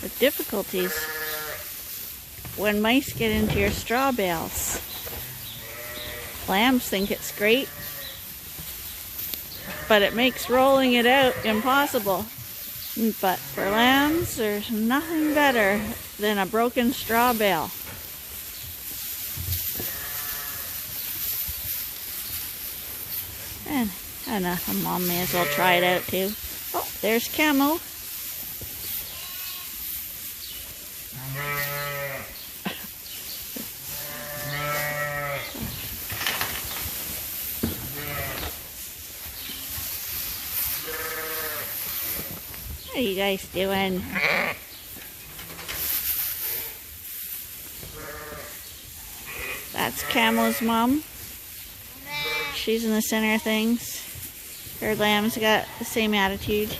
The difficulties when mice get into your straw bales. Lambs think it's great, but it makes rolling it out impossible. But for lambs, there's nothing better than a broken straw bale. And a mom may as well try it out too. Oh, there's Camo. What are you guys doing? That's Camo's mom. She's in the center of things. Her lamb's got the same attitude.